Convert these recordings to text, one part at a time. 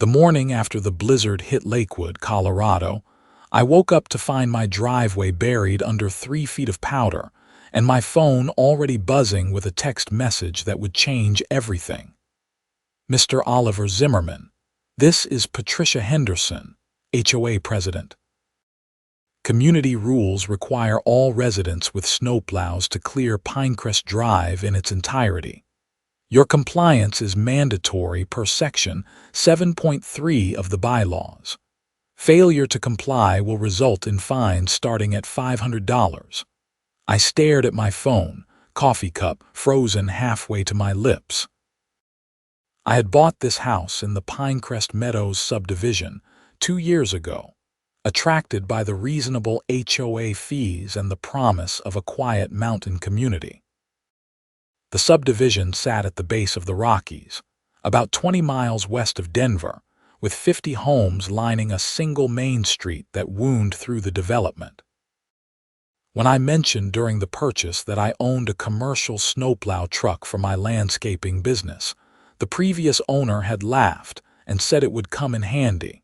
The morning after the blizzard hit Lakewood, Colorado, I woke up to find my driveway buried under 3 feet of powder and my phone already buzzing with a text message that would change everything. Mr. Oliver Zimmerman, this is Patricia Henderson, HOA President. Community rules require all residents with snowplows to clear Pinecrest Drive in its entirety. Your compliance is mandatory per Section 7.3 of the bylaws. Failure to comply will result in fines starting at $500. I stared at my phone, coffee cup frozen halfway to my lips. I had bought this house in the Pinecrest Meadows subdivision 2 years ago, attracted by the reasonable HOA fees and the promise of a quiet mountain community. The subdivision sat at the base of the Rockies, about 20 miles west of Denver, with 50 homes lining a single main street that wound through the development. When I mentioned during the purchase that I owned a commercial snowplow truck for my landscaping business, the previous owner had laughed and said it would come in handy.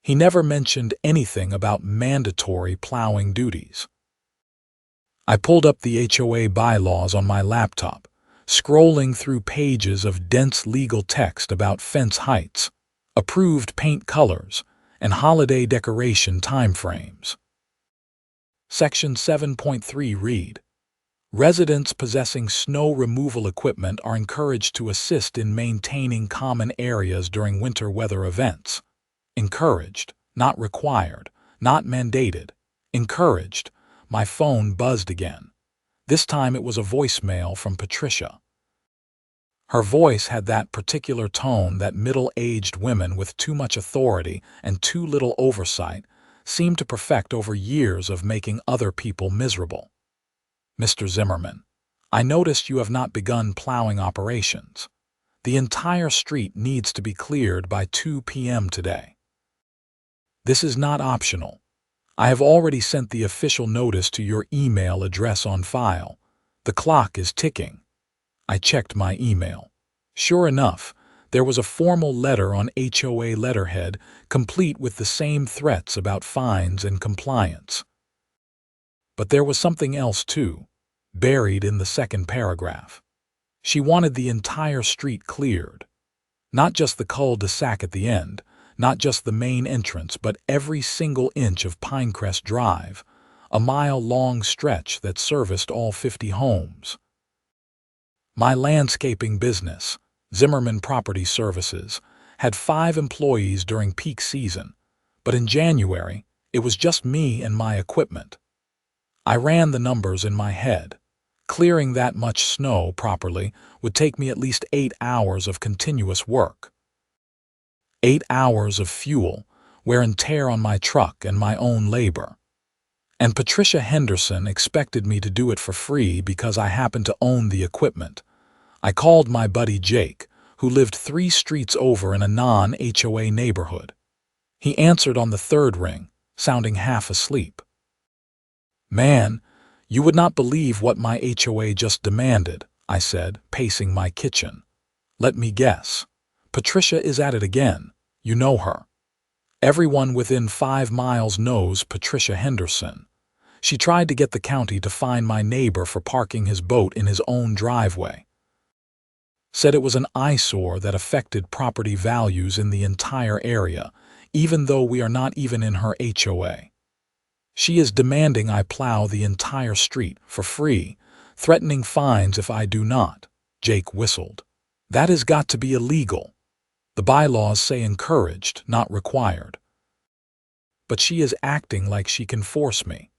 He never mentioned anything about mandatory plowing duties. I pulled up the HOA bylaws on my laptop, scrolling through pages of dense legal text about fence heights, approved paint colors, and holiday decoration timeframes. Section 7.3 read, residents possessing snow removal equipment are encouraged to assist in maintaining common areas during winter weather events. Encouraged, not required, not mandated. Encouraged. My phone buzzed again. This time it was a voicemail from Patricia. Her voice had that particular tone that middle-aged women with too much authority and too little oversight seem to perfect over years of making other people miserable. Mr. Zimmerman, I noticed you have not begun plowing operations. The entire street needs to be cleared by 2 p.m. today. This is not optional. I have already sent the official notice to your email address on file. The clock is ticking. I checked my email. Sure enough, there was a formal letter on HOA letterhead, complete with the same threats about fines and compliance. But there was something else too, buried in the second paragraph. She wanted the entire street cleared. Not just the cul-de-sac at the end, not just the main entrance, but every single inch of Pinecrest Drive, a mile-long stretch that serviced all 50 homes. My landscaping business, Zimmerman Property Services, had 5 employees during peak season, but in January, it was just me and my equipment. I ran the numbers in my head. Clearing that much snow properly would take me at least 8 hours of continuous work. 8 hours of fuel, wear and tear on my truck and my own labor. And Patricia Henderson expected me to do it for free because I happened to own the equipment. I called my buddy Jake, who lived 3 streets over in a non-HOA neighborhood. He answered on the 3rd ring, sounding half asleep. Man, you would not believe what my HOA just demanded, I said, pacing my kitchen. Let me guess. Patricia is at it again. You know her. Everyone within 5 miles knows Patricia Henderson. She tried to get the county to fine my neighbor for parking his boat in his own driveway. Said it was an eyesore that affected property values in the entire area, even though we are not even in her HOA. She is demanding I plow the entire street for free, threatening fines if I do not. Jake whistled. That has got to be illegal. The bylaws say encouraged, not required. But she is acting like she can force me.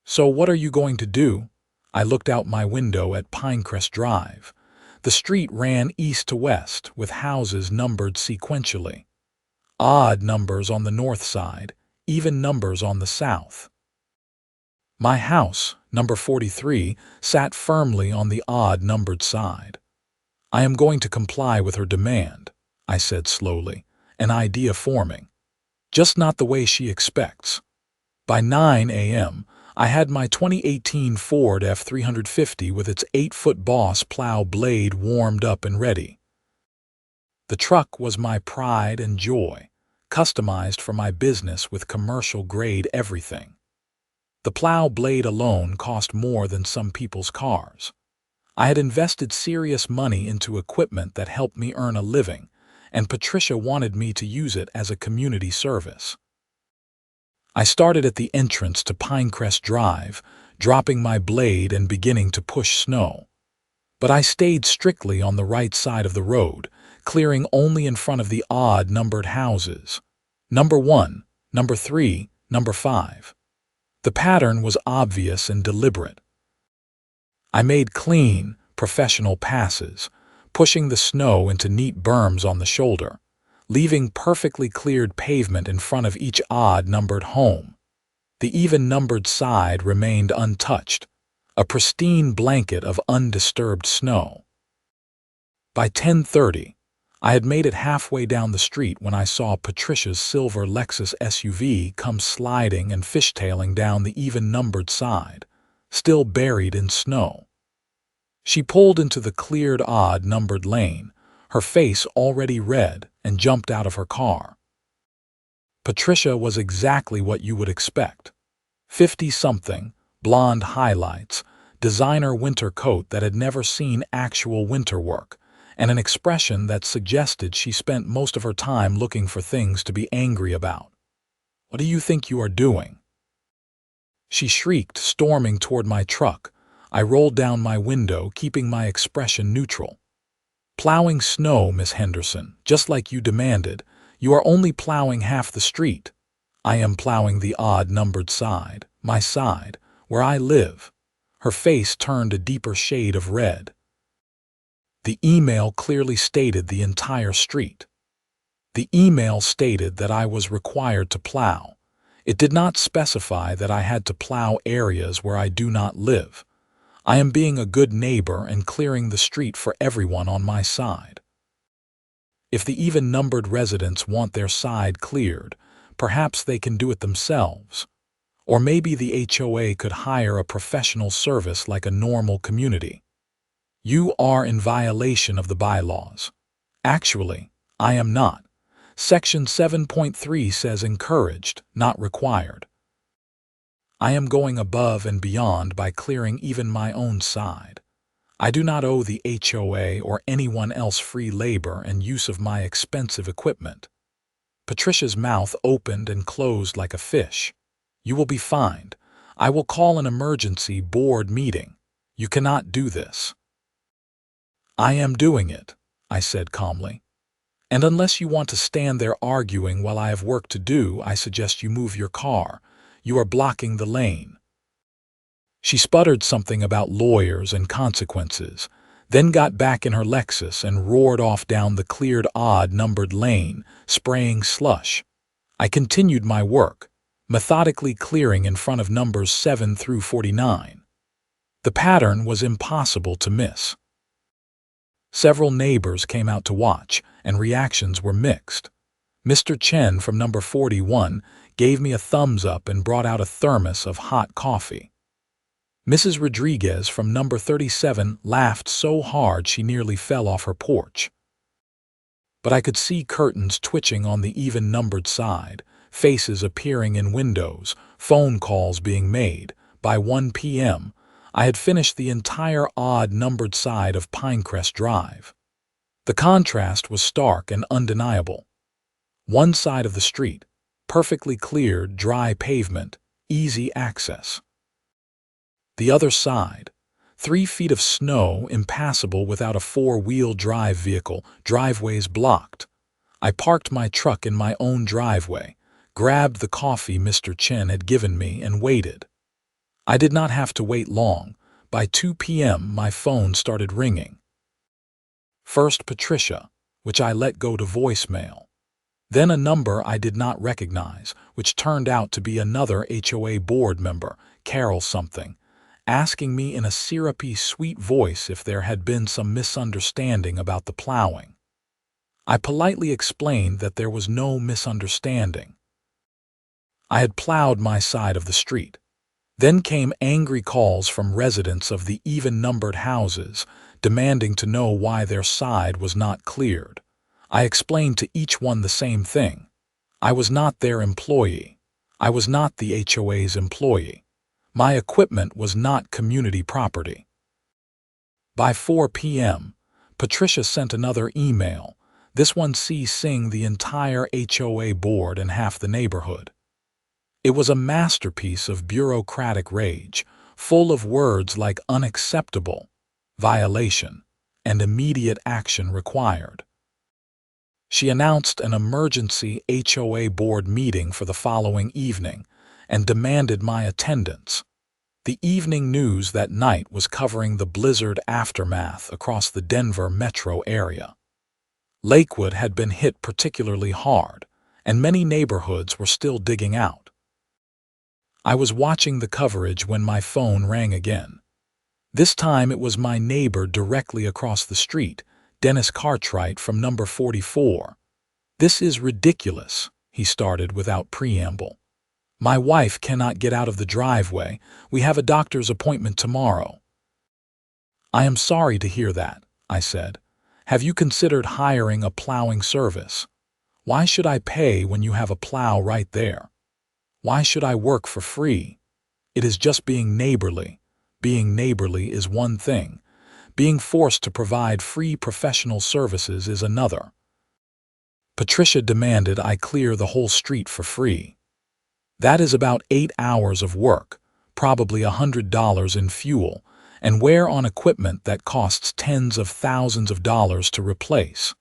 So what are you going to do? I looked out my window at Pinecrest Drive. The street ran east to west, with houses numbered sequentially. Odd numbers on the north side, even numbers on the south. My house, number 43, sat firmly on the odd-numbered side. I am going to comply with her demand, I said slowly, an idea forming. Just not the way she expects. By 9 a.m., I had my 2018 Ford F350 with its 8-foot Boss plow blade warmed up and ready. The truck was my pride and joy, customized for my business with commercial-grade everything. The plow blade alone cost more than some people's cars. I had invested serious money into equipment that helped me earn a living, and Patricia wanted me to use it as a community service. I started at the entrance to Pinecrest Drive, dropping my blade and beginning to push snow. But I stayed strictly on the right side of the road, clearing only in front of the odd-numbered houses. Number 1, number 3, number 5. The pattern was obvious and deliberate. I made clean, professional passes, pushing the snow into neat berms on the shoulder, leaving perfectly cleared pavement in front of each odd-numbered home. The even-numbered side remained untouched, a pristine blanket of undisturbed snow. By 10:30, I had made it halfway down the street when I saw Patricia's silver Lexus SUV come sliding and fishtailing down the even-numbered side, still buried in snow. She pulled into the cleared odd-numbered lane, her face already red, and jumped out of her car. Patricia was exactly what you would expect. 50-something, blonde highlights, designer winter coat that had never seen actual winter work, and an expression that suggested she spent most of her time looking for things to be angry about. "What do you think you are doing?" she shrieked, storming toward my truck. I rolled down my window, keeping my expression neutral. "Plowing snow, Miss Henderson, just like you demanded. You are only plowing half the street. I am plowing the odd-numbered side, my side, where I live." Her face turned a deeper shade of red. The email clearly stated the entire street. The email stated that I was required to plow. It did not specify that I had to plow areas where I do not live. I am being a good neighbor and clearing the street for everyone on my side. If the even-numbered residents want their side cleared, perhaps they can do it themselves. Or maybe the HOA could hire a professional service like a normal community. You are in violation of the bylaws. Actually, I am not. Section 7.3 says encouraged, not required. I am going above and beyond by clearing even my own side. I do not owe the HOA or anyone else free labor and use of my expensive equipment. Patricia's mouth opened and closed like a fish. "You will be fined. I will call an emergency board meeting. You cannot do this." "I am doing it," I said calmly. "And unless you want to stand there arguing while I have work to do, I suggest you move your car. You are blocking the lane." She sputtered something about lawyers and consequences, then got back in her Lexus and roared off down the cleared odd-numbered lane, spraying slush. I continued my work, methodically clearing in front of numbers 7 through 49. The pattern was impossible to miss. Several neighbors came out to watch, and reactions were mixed. Mr. Chen from number 41 gave me a thumbs up and brought out a thermos of hot coffee. Mrs. Rodriguez from number 37 laughed so hard she nearly fell off her porch. But I could see curtains twitching on the even-numbered side, faces appearing in windows, phone calls being made. By 1 p.m., I had finished the entire odd-numbered side of Pinecrest Drive. The contrast was stark and undeniable. One side of the street, perfectly cleared, dry pavement, easy access. The other side, 3 feet of snow, impassable without a 4-wheel drive vehicle, driveways blocked. I parked my truck in my own driveway, grabbed the coffee Mr. Chen had given me, and waited. I did not have to wait long. By 2 p.m., my phone started ringing. First Patricia, which I let go to voicemail. Then a number I did not recognize, which turned out to be another HOA board member, Carol something, asking me in a syrupy, sweet voice if there had been some misunderstanding about the plowing. I politely explained that there was no misunderstanding. I had plowed my side of the street. Then came angry calls from residents of the even-numbered houses, demanding to know why their side was not cleared. I explained to each one the same thing. I was not their employee. I was not the HOA's employee. My equipment was not community property. By 4 p.m., Patricia sent another email, this one CCing the entire HOA board and half the neighborhood. It was a masterpiece of bureaucratic rage, full of words like unacceptable, violation, and immediate action required. She announced an emergency HOA board meeting for the following evening and demanded my attendance. The evening news that night was covering the blizzard aftermath across the Denver metro area. Lakewood had been hit particularly hard, and many neighborhoods were still digging out. I was watching the coverage when my phone rang again. This time it was my neighbor directly across the street, Dennis Cartwright from number 44. "This is ridiculous," he started without preamble. "My wife cannot get out of the driveway. We have a doctor's appointment tomorrow." "I am sorry to hear that," I said. "Have you considered hiring a plowing service? Why should I pay when you have a plow right there? Why should I work for free? It is just being neighborly. Being neighborly is one thing. Being forced to provide free professional services is another." Patricia demanded I clear the whole street for free. That is about 8 hours of work, probably $100 in fuel, and wear on equipment that costs tens of thousands of dollars to replace.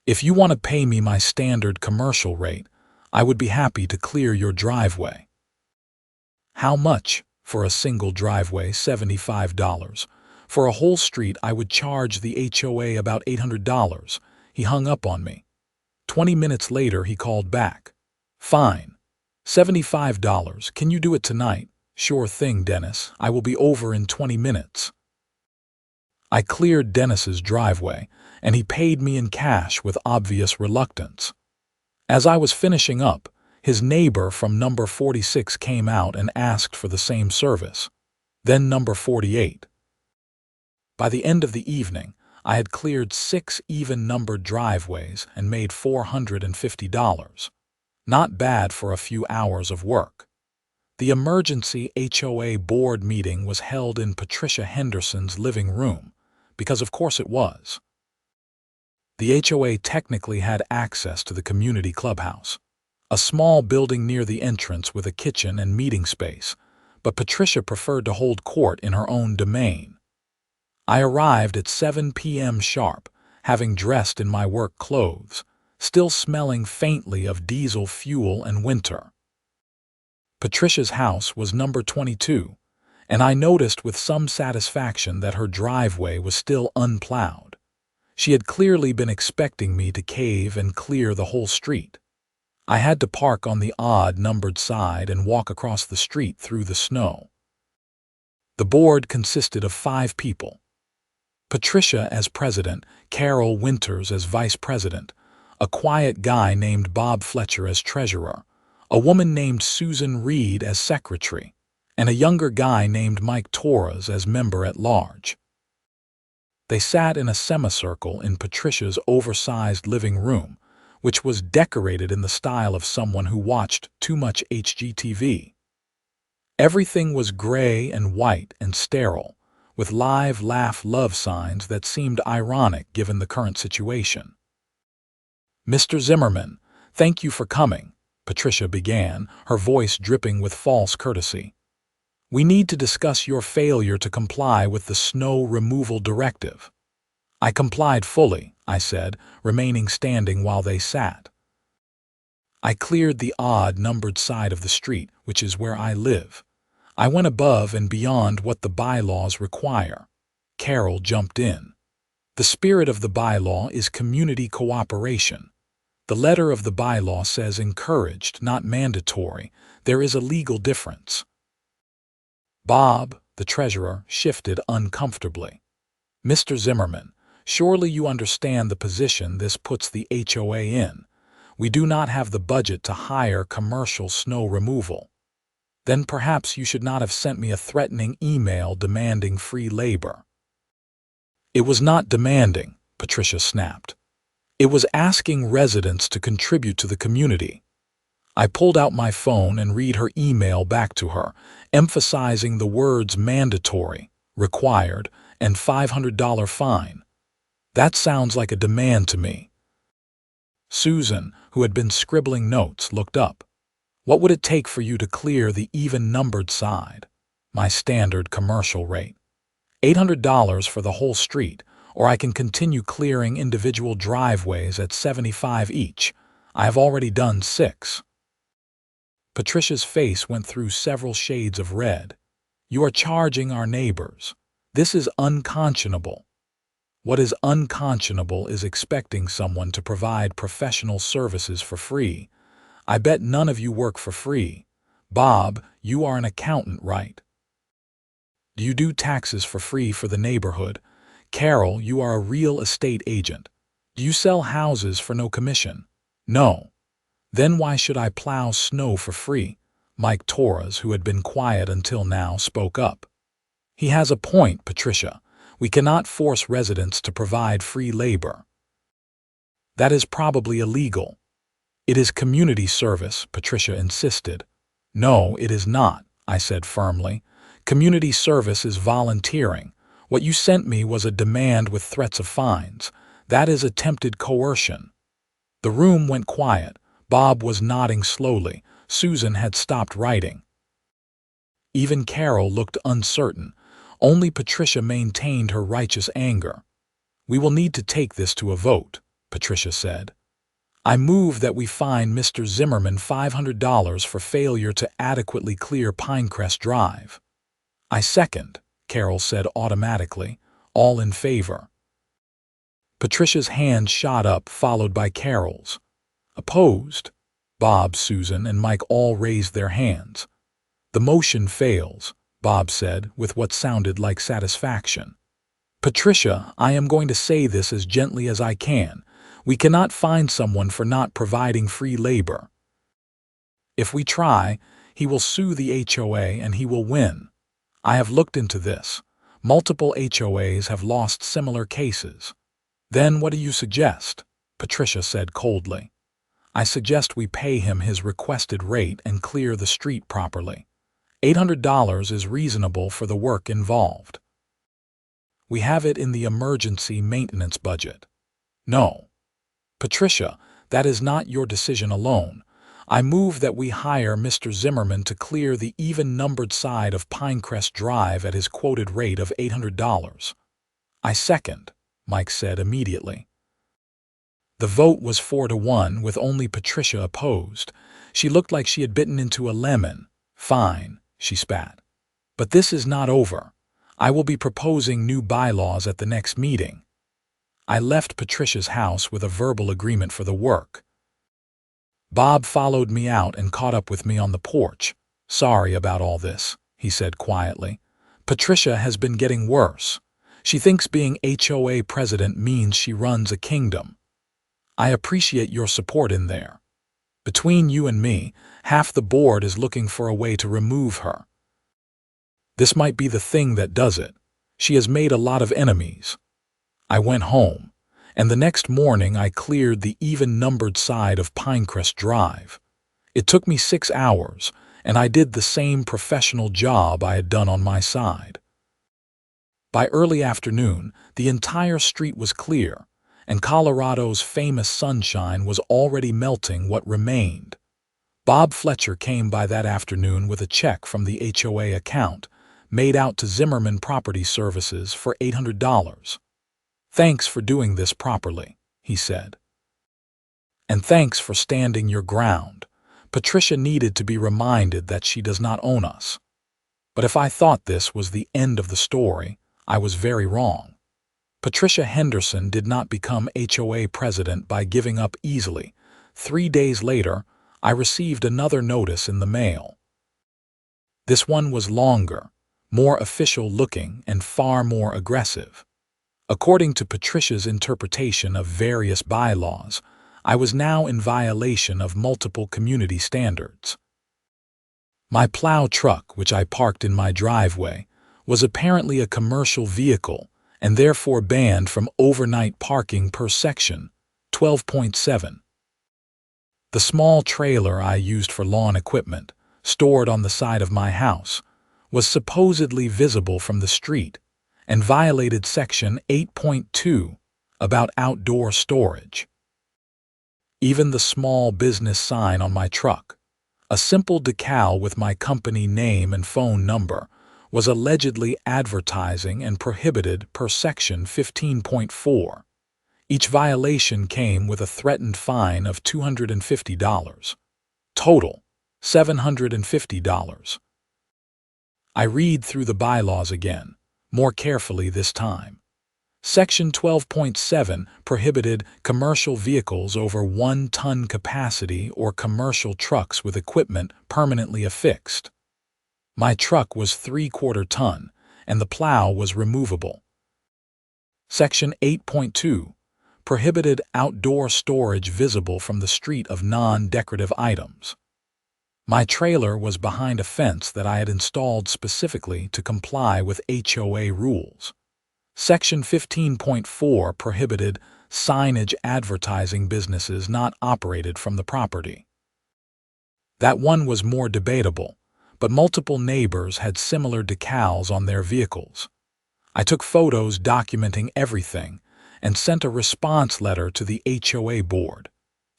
If you want to pay me my standard commercial rate, I would be happy to clear your driveway. How much? For a single driveway, $75. For a whole street, I would charge the HOA about $800. He hung up on me. 20 minutes later, he called back. "Fine. $75. Can you do it tonight?" "Sure thing, Dennis. I will be over in 20 minutes. I cleared Dennis's driveway, and he paid me in cash with obvious reluctance. As I was finishing up, his neighbor from number 46 came out and asked for the same service. Then number 48. By the end of the evening, I had cleared 6 even-numbered driveways and made $450. Not bad for a few hours of work. The emergency HOA board meeting was held in Patricia Henderson's living room, because of course it was. The HOA technically had access to the community clubhouse, a small building near the entrance with a kitchen and meeting space, but Patricia preferred to hold court in her own domain. I arrived at 7 p.m. sharp, having dressed in my work clothes, still smelling faintly of diesel fuel and winter. Patricia's house was number 22, and I noticed with some satisfaction that her driveway was still unplowed. She had clearly been expecting me to cave and clear the whole street. I had to park on the odd-numbered side and walk across the street through the snow. The board consisted of 5 people. Patricia as president, Carol Winters as vice president, a quiet guy named Bob Fletcher as treasurer, a woman named Susan Reed as secretary, and a younger guy named Mike Torres as member-at-large. They sat in a semicircle in Patricia's oversized living room, which was decorated in the style of someone who watched too much HGTV. Everything was gray and white and sterile, with live laugh love signs that seemed ironic given the current situation. "Mr. Zimmerman, thank you for coming," Patricia began, her voice dripping with false courtesy. "We need to discuss your failure to comply with the snow removal directive." "I complied fully," I said, remaining standing while they sat. "I cleared the odd-numbered side of the street, which is where I live. I went above and beyond what the bylaws require." Carol jumped in. "The spirit of the bylaw is community cooperation. The letter of the bylaw says encouraged, not mandatory. There is a legal difference." Bob, the treasurer, shifted uncomfortably. "Mr. Zimmerman, surely you understand the position this puts the HOA in. We do not have the budget to hire commercial snow removal." "Then perhaps you should not have sent me a threatening email demanding free labor." "It was not demanding," Patricia snapped. It was asking residents to contribute to the community. I pulled out my phone and read her email back to her, emphasizing the words mandatory, required, and $500 fine. That sounds like a demand to me. Susan, who had been scribbling notes, looked up. What would it take for you to clear the even-numbered side? My standard commercial rate. $800 for the whole street, or I can continue clearing individual driveways at $75 each. I have already done 6. Patricia's face went through several shades of red. You are charging our neighbors. This is unconscionable. What is unconscionable is expecting someone to provide professional services for free. I bet none of you work for free. Bob, you are an accountant, right? Do you do taxes for free for the neighborhood? Carol, you are a real estate agent. Do you sell houses for no commission? No. Then why should I plow snow for free? Mike Torres, who had been quiet until now, spoke up. He has a point, Patricia. We cannot force residents to provide free labor. That is probably illegal. It is community service, Patricia insisted. No, it is not, I said firmly. Community service is volunteering. What you sent me was a demand with threats of fines. That is attempted coercion. The room went quiet. Bob was nodding slowly. Susan had stopped writing. Even Carol looked uncertain. Only Patricia maintained her righteous anger. We will need to take this to a vote, Patricia said. I move that we fine Mr. Zimmerman $500 for failure to adequately clear Pinecrest Drive. I second, Carol said automatically, all in favor. Patricia's hand shot up, followed by Carol's. Opposed? Bob, Susan, and Mike all raised their hands. The motion fails, Bob said with what sounded like satisfaction. Patricia, I am going to say this as gently as I can. We cannot fine someone for not providing free labor. If we try, he will sue the HOA and he will win. I have looked into this. Multiple HOAs have lost similar cases. Then what do you suggest? Patricia said coldly. I suggest we pay him his requested rate and clear the street properly. $800 is reasonable for the work involved. We have it in the emergency maintenance budget. No. Patricia, that is not your decision alone. I move that we hire Mr. Zimmerman to clear the even-numbered side of Pinecrest Drive at his quoted rate of $800. I second, Mike said immediately. The vote was 4-1, with only Patricia opposed. She looked like she had bitten into a lemon. Fine, she spat. But this is not over. I will be proposing new bylaws at the next meeting. I left Patricia's house with a verbal agreement for the work. Bob followed me out and caught up with me on the porch. Sorry about all this, he said quietly. Patricia has been getting worse. She thinks being HOA president means she runs a kingdom. I appreciate your support in there. Between you and me, half the board is looking for a way to remove her. This might be the thing that does it. She has made a lot of enemies. I went home, and the next morning I cleared the even-numbered side of Pinecrest Drive. It took me 6 hours, and I did the same professional job I had done on my side. By early afternoon, the entire street was clear, and Colorado's famous sunshine was already melting what remained. Bob Fletcher came by that afternoon with a check from the HOA account, made out to Zimmerman Property Services for $800. Thanks for doing this properly, he said. And thanks for standing your ground. Patricia needed to be reminded that she does not own us. But if I thought this was the end of the story, I was very wrong. Patricia Henderson did not become HOA president by giving up easily. 3 days later, I received another notice in the mail. This one was longer, more official-looking, and far more aggressive. According to Patricia's interpretation of various bylaws, I was now in violation of multiple community standards. My plow truck, which I parked in my driveway, was apparently a commercial vehicle and therefore banned from overnight parking per Section 12.7. The small trailer I used for lawn equipment, stored on the side of my house, was supposedly visible from the street and violated Section 8.2 about outdoor storage. Even the small business sign on my truck, a simple decal with my company name and phone number, was allegedly advertising and prohibited per Section 15.4. Each violation came with a threatened fine of $250. Total, $750. I read through the bylaws again, more carefully this time. Section 12.7 prohibited commercial vehicles over 1 ton capacity or commercial trucks with equipment permanently affixed. My truck was 3/4 ton, and the plow was removable. Section 8.2 prohibited outdoor storage visible from the street of non-decorative items. My trailer was behind a fence that I had installed specifically to comply with HOA rules. Section 15.4 prohibited signage advertising businesses not operated from the property. That one was more debatable, but multiple neighbors had similar decals on their vehicles. I took photos documenting everything and sent a response letter to the HOA board,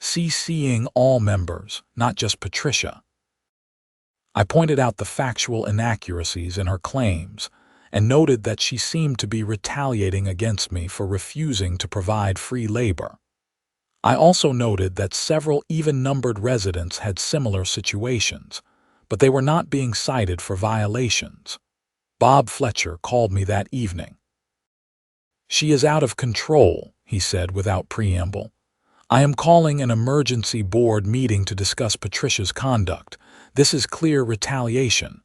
CCing all members, not just Patricia. I pointed out the factual inaccuracies in her claims and noted that she seemed to be retaliating against me for refusing to provide free labor. I also noted that several even-numbered residents had similar situations, but they were not being cited for violations. Bob Fletcher called me that evening. "She is out of control," he said without preamble. "I am calling an emergency board meeting to discuss Patricia's conduct. This is clear retaliation."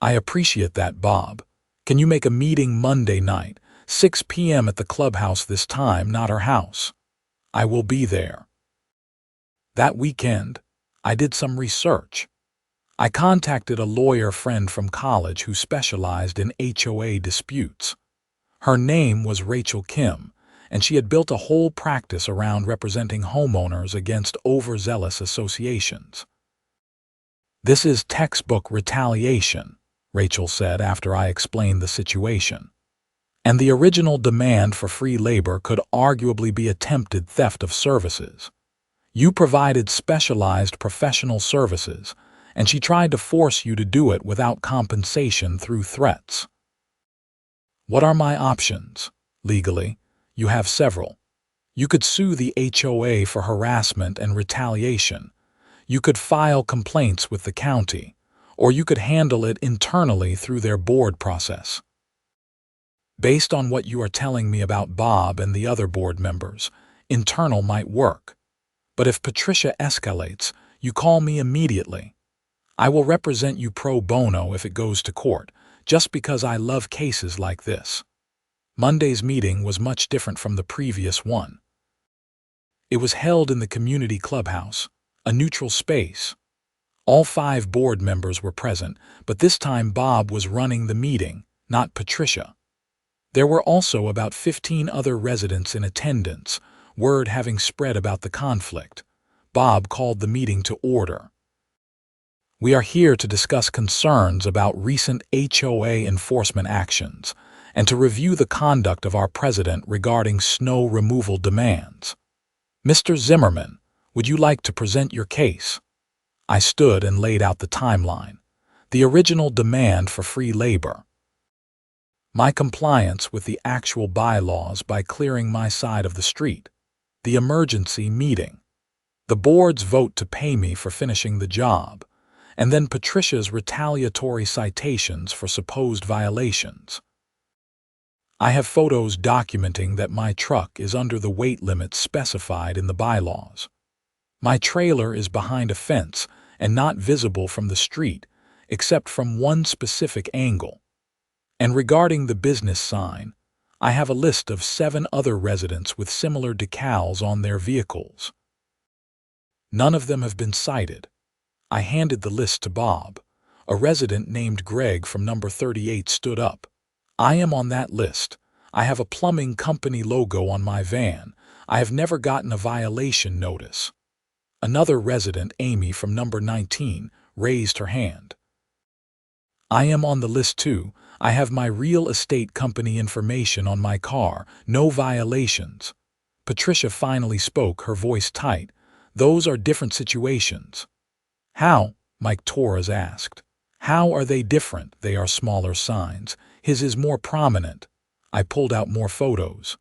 "I appreciate that, Bob. Can you make a meeting Monday night, 6 p.m. at the clubhouse this time, not her house?" "I will be there." That weekend, I did some research. I contacted a lawyer friend from college who specialized in HOA disputes. Her name was Rachel Kim, and she had built a whole practice around representing homeowners against overzealous associations. "This is textbook retaliation," Rachel said after I explained the situation. "And the original demand for free labor could arguably be attempted theft of services. You provided specialized professional services, and she tried to force you to do it without compensation through threats." "What are my options? Legally, you have several. You could sue the HOA for harassment and retaliation. You could file complaints with the county, or you could handle it internally through their board process." Based on what you are telling me about Bob and the other board members, internal might work. But if Patricia escalates, you call me immediately. I will represent you pro bono if it goes to court, just because I love cases like this. Monday's meeting was much different from the previous one. It was held in the community clubhouse, a neutral space. All 5 board members were present, but this time Bob was running the meeting, not Patricia. There were also about 15 other residents in attendance, word having spread about the conflict. Bob called the meeting to order. "We are here to discuss concerns about recent HOA enforcement actions and to review the conduct of our president regarding snow removal demands. Mr. Zimmerman, would you like to present your case?" I stood and laid out the timeline. The original demand for free labor. My compliance with the actual bylaws by clearing my side of the street. The emergency meeting. The board's vote to pay me for finishing the job. And then Patricia's retaliatory citations for supposed violations. I have photos documenting that my truck is under the weight limits specified in the bylaws. My trailer is behind a fence and not visible from the street, except from one specific angle. And regarding the business sign, I have a list of 7 other residents with similar decals on their vehicles. None of them have been cited. I handed the list to Bob. A resident named Greg from number 38 stood up. "I am on that list. I have a plumbing company logo on my van. I have never gotten a violation notice." Another resident, Amy from number 19, raised her hand. "I am on the list too. I have my real estate company information on my car. No violations." Patricia finally spoke, her voice tight. "Those are different situations." "How?" Mike Torres asked. "How are they different?" "They are smaller signs. His is more prominent." I pulled out more photos.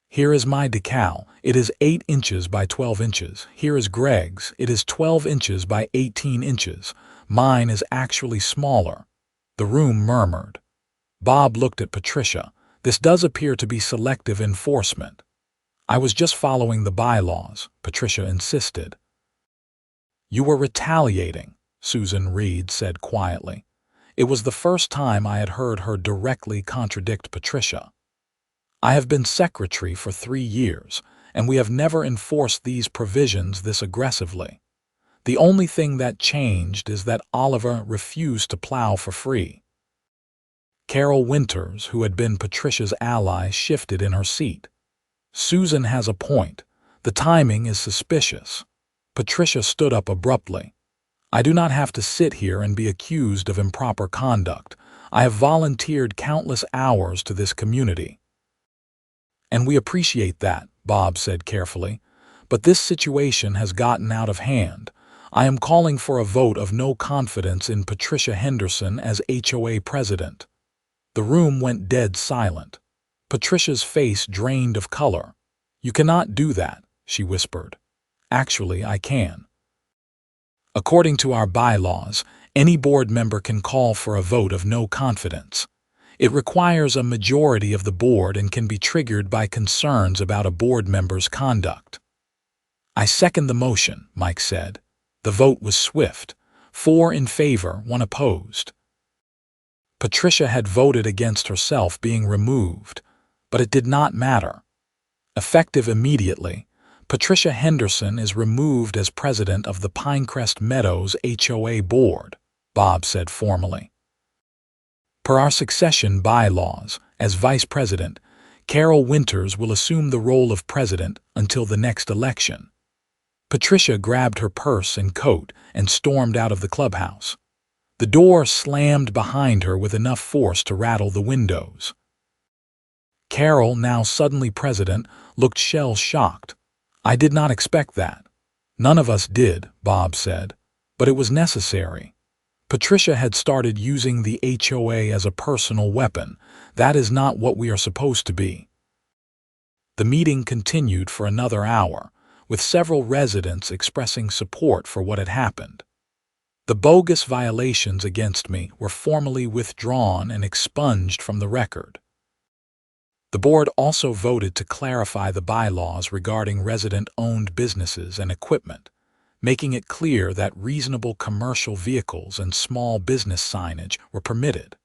"Here is my decal. It is 8 inches by 12 inches. Here is Greg's. It is 12 inches by 18 inches. Mine is actually smaller." The room murmured. Bob looked at Patricia. "This does appear to be selective enforcement." "I was just following the bylaws," Patricia insisted. "You were retaliating," Susan Reed said quietly. It was the first time I had heard her directly contradict Patricia. "I have been secretary for 3 years, and we have never enforced these provisions this aggressively. The only thing that changed is that Oliver refused to plow for free." Carol Winters, who had been Patricia's ally, shifted in her seat. "Susan has a point. The timing is suspicious." Patricia stood up abruptly. "I do not have to sit here and be accused of improper conduct. I have volunteered countless hours to this community." "And we appreciate that," Bob said carefully. "But this situation has gotten out of hand. I am calling for a vote of no confidence in Patricia Henderson as HOA president." The room went dead silent. Patricia's face drained of color. "You cannot do that," she whispered. "Actually, I can. According to our bylaws, any board member can call for a vote of no confidence. It requires a majority of the board and can be triggered by concerns about a board member's conduct." "I second the motion," Mike said. The vote was swift. 4 in favor, 1 opposed. Patricia had voted against herself being removed, but it did not matter. Effective immediately, Patricia Henderson is removed as president of the Pinecrest Meadows HOA board, Bob said formally. Per our succession bylaws, as vice president, Carol Winters will assume the role of president until the next election. Patricia grabbed her purse and coat and stormed out of the clubhouse. The door slammed behind her with enough force to rattle the windows. Carol, now suddenly president, looked shell-shocked. "I did not expect that." "None of us did," Bob said, "but it was necessary." Patricia had started using the HOA as a personal weapon. That is not what we are supposed to be. The meeting continued for another hour, with several residents expressing support for what had happened. The bogus violations against me were formally withdrawn and expunged from the record. The board also voted to clarify the bylaws regarding resident-owned businesses and equipment, making it clear that reasonable commercial vehicles and small business signage were permitted.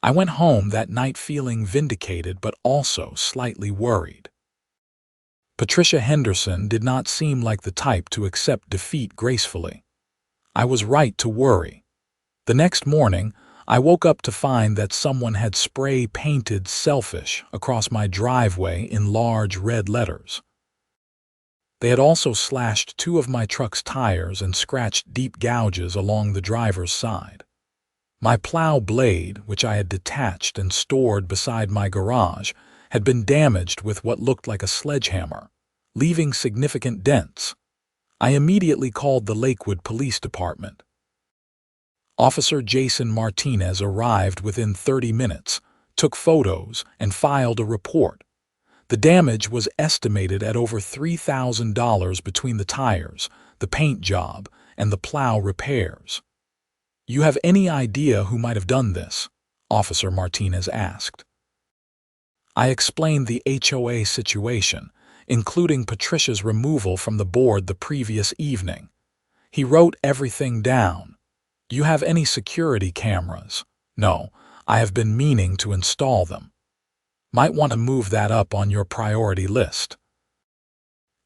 I went home that night feeling vindicated but also slightly worried. Patricia Henderson did not seem like the type to accept defeat gracefully. I was right to worry. The next morning, I woke up to find that someone had spray-painted "selfish" across my driveway in large red letters. They had also slashed 2 of my truck's tires and scratched deep gouges along the driver's side. My plow blade, which I had detached and stored beside my garage, had been damaged with what looked like a sledgehammer, leaving significant dents. I immediately called the Lakewood Police Department. Officer Jason Martinez arrived within 30 minutes, took photos, and filed a report. The damage was estimated at over $3,000 between the tires, the paint job, and the plow repairs. "You have any idea who might have done this?" Officer Martinez asked. I explained the HOA situation, including Patricia's removal from the board the previous evening. He wrote everything down. "You have any security cameras?" "No, I have been meaning to install them." "Might want to move that up on your priority list."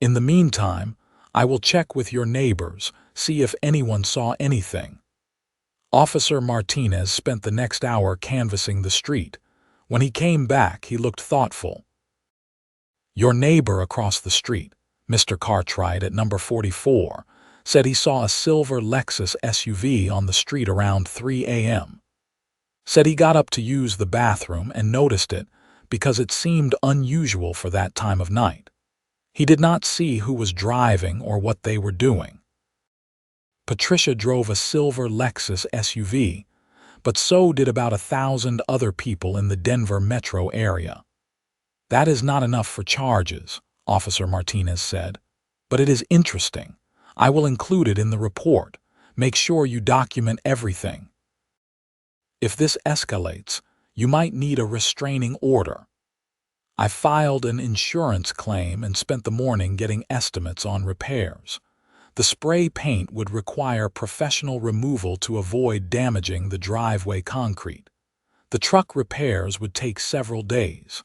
"In the meantime, I will check with your neighbors, see if anyone saw anything." Officer Martinez spent the next hour canvassing the street. When he came back, he looked thoughtful. Your neighbor across the street, Mr. Cartwright at number 44, said he saw a silver Lexus SUV on the street around 3 a.m. Said he got up to use the bathroom and noticed it because it seemed unusual for that time of night. He did not see who was driving or what they were doing. Patricia drove a silver Lexus SUV, but so did about 1,000 other people in the Denver metro area. That is not enough for charges, Officer Martinez said, but it is interesting. I will include it in the report. Make sure you document everything. If this escalates, you might need a restraining order. I filed an insurance claim and spent the morning getting estimates on repairs. The spray paint would require professional removal to avoid damaging the driveway concrete. The truck repairs would take several days.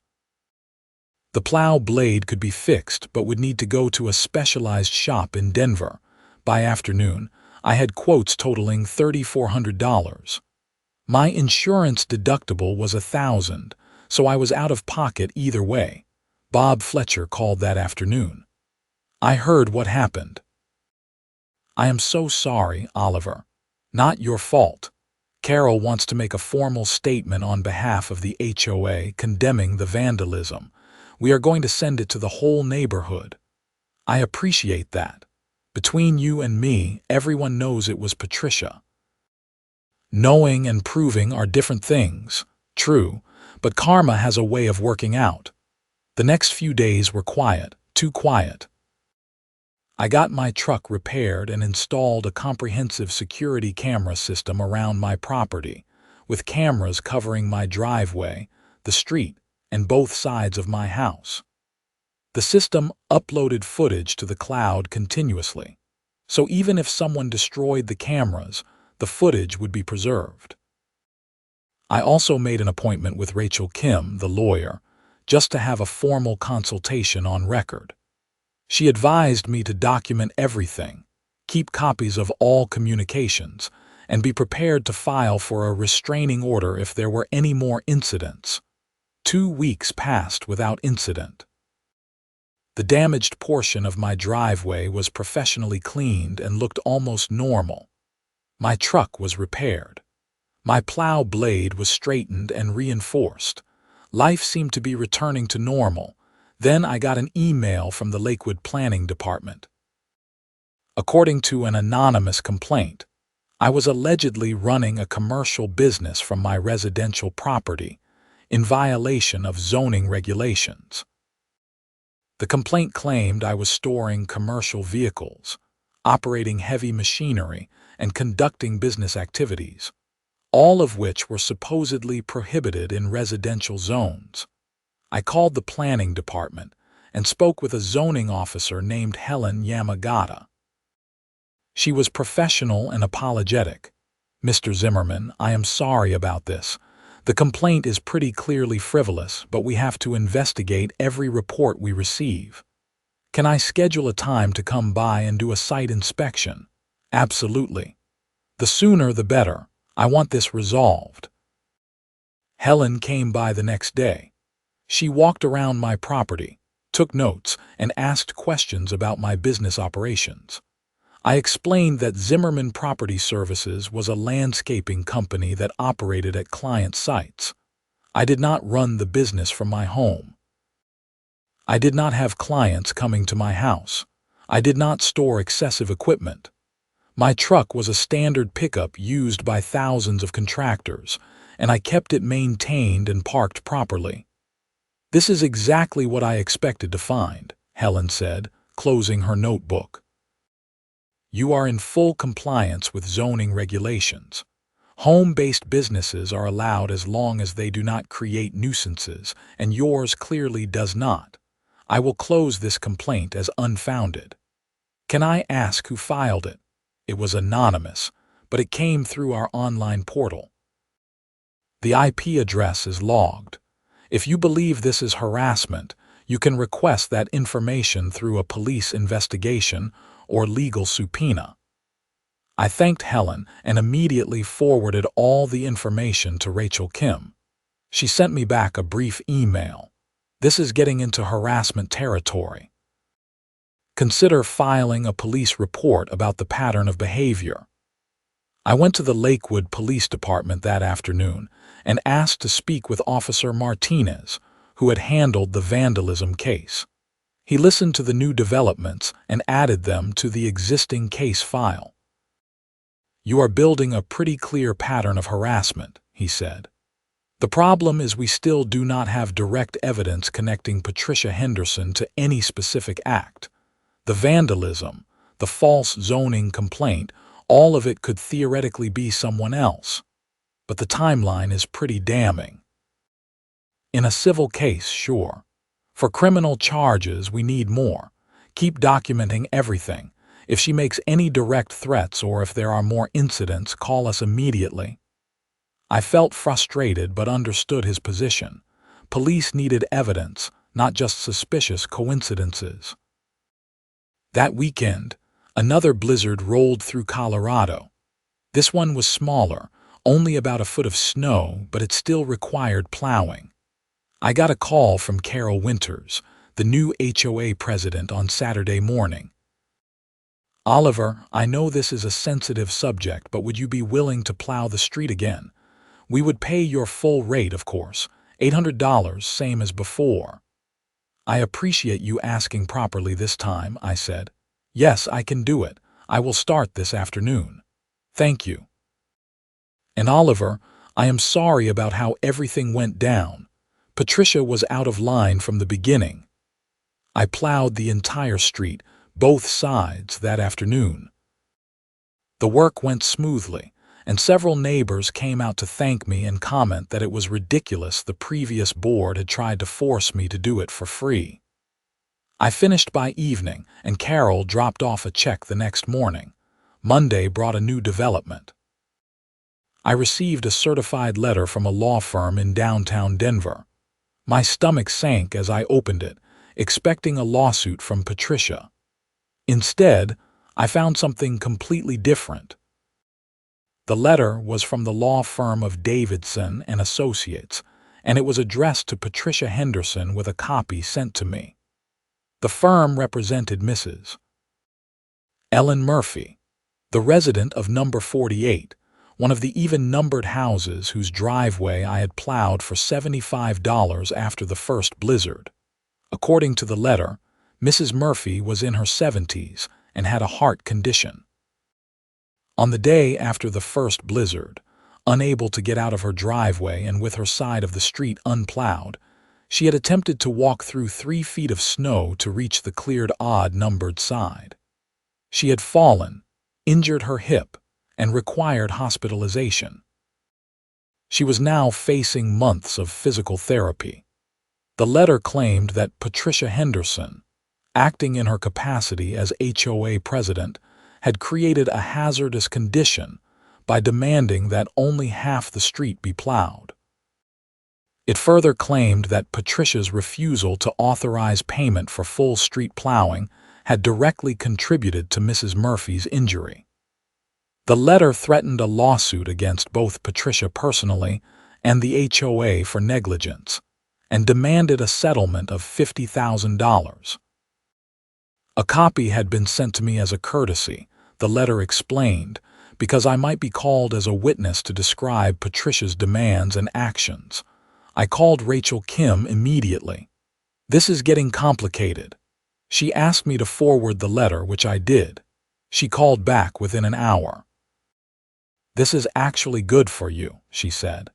The plow blade could be fixed but would need to go to a specialized shop in Denver. By afternoon, I had quotes totaling $3,400. My insurance deductible was $1,000, so I was out of pocket either way. Bob Fletcher called that afternoon. I heard what happened. I am so sorry, Oliver. Not your fault. Carol wants to make a formal statement on behalf of the HOA condemning the vandalism. We are going to send it to the whole neighborhood. I appreciate that. Between you and me, everyone knows it was Patricia. Knowing and proving are different things, true, but karma has a way of working out. The next few days were quiet, too quiet. I got my truck repaired and installed a comprehensive security camera system around my property, with cameras covering my driveway, the street, and both sides of my house. The system uploaded footage to the cloud continuously, so even if someone destroyed the cameras, the footage would be preserved. I also made an appointment with Rachel Kim, the lawyer, just to have a formal consultation on record. She advised me to document everything, keep copies of all communications, and be prepared to file for a restraining order if there were any more incidents. 2 weeks passed without incident. The damaged portion of my driveway was professionally cleaned and looked almost normal. My truck was repaired. My plow blade was straightened and reinforced. Life seemed to be returning to normal. Then I got an email from the Lakewood Planning Department. According to an anonymous complaint, I was allegedly running a commercial business from my residential property in violation of zoning regulations. The complaint claimed I was storing commercial vehicles, operating heavy machinery, and conducting business activities, all of which were supposedly prohibited in residential zones. I called the planning department and spoke with a zoning officer named Helen Yamagata. She was professional and apologetic. Mr. Zimmerman, I am sorry about this. The complaint is pretty clearly frivolous, but we have to investigate every report we receive. Can I schedule a time to come by and do a site inspection? Absolutely. The sooner the better. I want this resolved. Helen came by the next day. She walked around my property, took notes, and asked questions about my business operations. I explained that Zimmerman Property Services was a landscaping company that operated at client sites. I did not run the business from my home. I did not have clients coming to my house. I did not store excessive equipment. My truck was a standard pickup used by thousands of contractors, and I kept it maintained and parked properly. This is exactly what I expected to find, Helen said, closing her notebook. You are in full compliance with zoning regulations. Home-based businesses are allowed as long as they do not create nuisances, and yours clearly does not. I will close this complaint as unfounded. Can I ask who filed it? It was anonymous, but it came through our online portal. The IP address is logged. If you believe this is harassment, you can request that information through a police investigation or legal subpoena. I thanked Helen and immediately forwarded all the information to Rachel Kim. She sent me back a brief email. This is getting into harassment territory. Consider filing a police report about the pattern of behavior. I went to the Lakewood Police Department that afternoon and asked to speak with Officer Martinez, who had handled the vandalism case. He listened to the new developments and added them to the existing case file. "You are building a pretty clear pattern of harassment," he said. "The problem is we still do not have direct evidence connecting Patricia Henderson to any specific act. The vandalism, the false zoning complaint, all of it could theoretically be someone else. But the timeline is pretty damning. In a civil case, sure. For criminal charges, we need more. Keep documenting everything. If she makes any direct threats or if there are more incidents, call us immediately." I felt frustrated but understood his position. Police needed evidence, not just suspicious coincidences. That weekend, another blizzard rolled through Colorado. This one was smaller, only about a foot of snow, but it still required plowing. I got a call from Carol Winters, the new HOA president, on Saturday morning. "Oliver, I know this is a sensitive subject, but would you be willing to plow the street again? We would pay your full rate, of course, $800, same as before." "I appreciate you asking properly this time," I said. "Yes, I can do it. I will start this afternoon. Thank you." "And Oliver, I am sorry about how everything went down. Patricia was out of line from the beginning. I plowed the entire street, both sides, that afternoon." The work went smoothly, and several neighbors came out to thank me and comment that it was ridiculous the previous board had tried to force me to do it for free. I finished by evening, and Carol dropped off a check the next morning. Monday brought a new development. I received a certified letter from a law firm in downtown Denver. My stomach sank as I opened it, expecting a lawsuit from Patricia. Instead, I found something completely different. The letter was from the law firm of Davidson and Associates, and it was addressed to Patricia Henderson with a copy sent to me. The firm represented Mrs. Ellen Murphy, the resident of number 48, one of the even-numbered houses whose driveway I had plowed for $75 after the first blizzard. According to the letter, Mrs. Murphy was in her 70s and had a heart condition. On the day after the first blizzard, unable to get out of her driveway and with her side of the street unplowed, she had attempted to walk through 3 feet of snow to reach the cleared odd-numbered side. She had fallen, injured her hip, and required hospitalization. She was now facing months of physical therapy. The letter claimed that Patricia Henderson, acting in her capacity as HOA president, had created a hazardous condition by demanding that only half the street be plowed. It further claimed that Patricia's refusal to authorize payment for full street plowing had directly contributed to Mrs. Murphy's injury. The letter threatened a lawsuit against both Patricia personally and the HOA for negligence, and demanded a settlement of $50,000. A copy had been sent to me as a courtesy, the letter explained, because I might be called as a witness to describe Patricia's demands and actions. I called Rachel Kim immediately. "This is getting complicated." She asked me to forward the letter, which I did. She called back within an hour. "This is actually good for you," she said.